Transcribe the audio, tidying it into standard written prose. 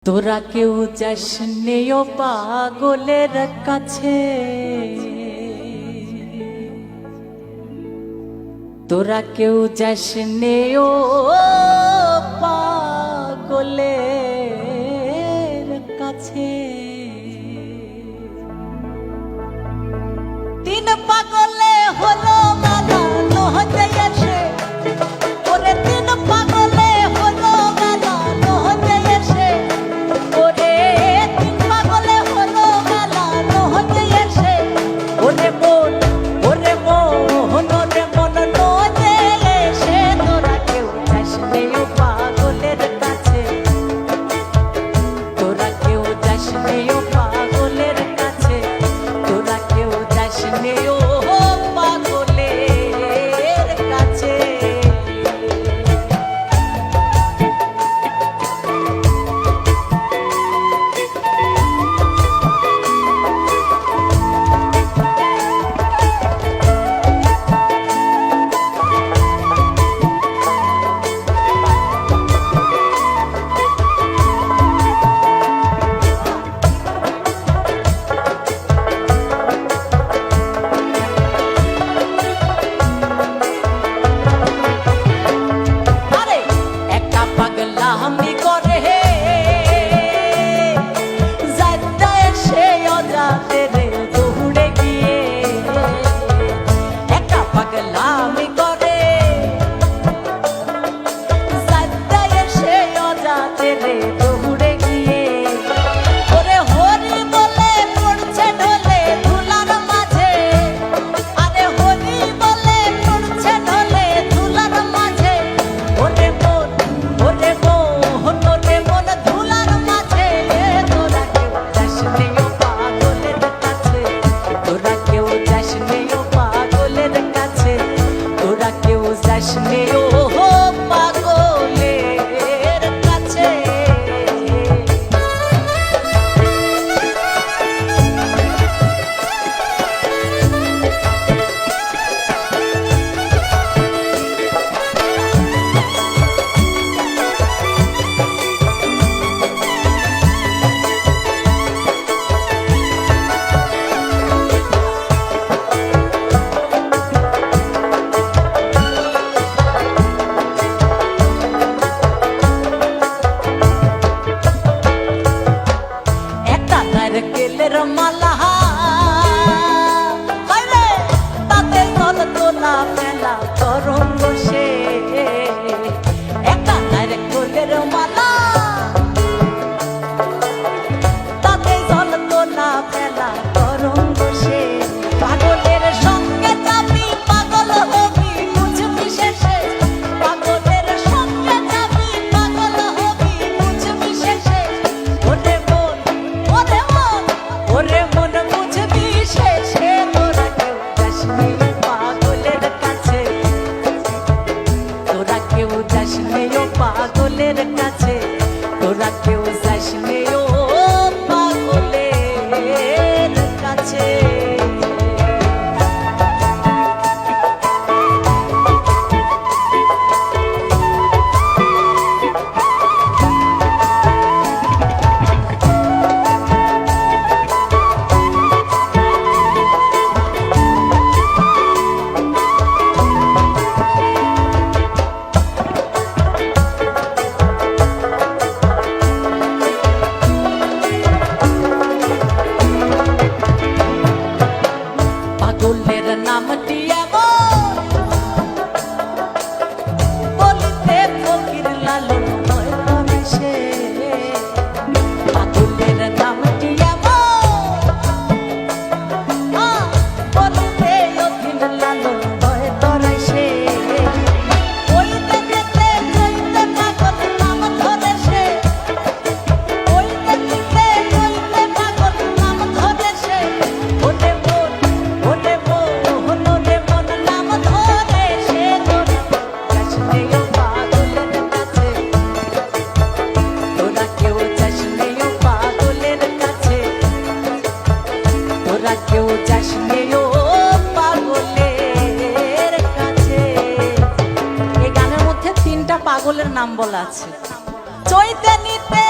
তোরা কেউ যাস নেও পাগলের কাছে, তোরা কেউ যাস নেও পাগলের কাছে। তিন পাগলে হলো মালা নহতে এসে, ওরে তিন পাগলে হলো মালা নহতে এসে, ওরে তিন পাগলে হলো মালা নহতে এসে, ওরে মন ওরে মন ওরে মন নহতে এসে। তোরা কেউ যাস নেও পাগলের কাছে, তোরা কেউ যাস নেও পাগলের কাছে, তোরা কেউ যাস নেও পাগলের কাছে। পাগলের কাছে তোরা কেউ যাস নেও পাগলের কাছে। পাগলের নামটি এমন বলতে ফকির লালন নয় তবে সে, পাগলের নামটি এমন বলতে অখিল লালন নয় তবে সে। ওইতে যেতে কইতে পাগল নাম ধরে সে, ওইতে যেতে কইতে পাগল নাম ধরে সে। ওরে কেউ যাস নেও পাগলের কাছে। এই গানের মধ্যে তিনটা পাগলের নাম বলা আছে। চৈতানিতে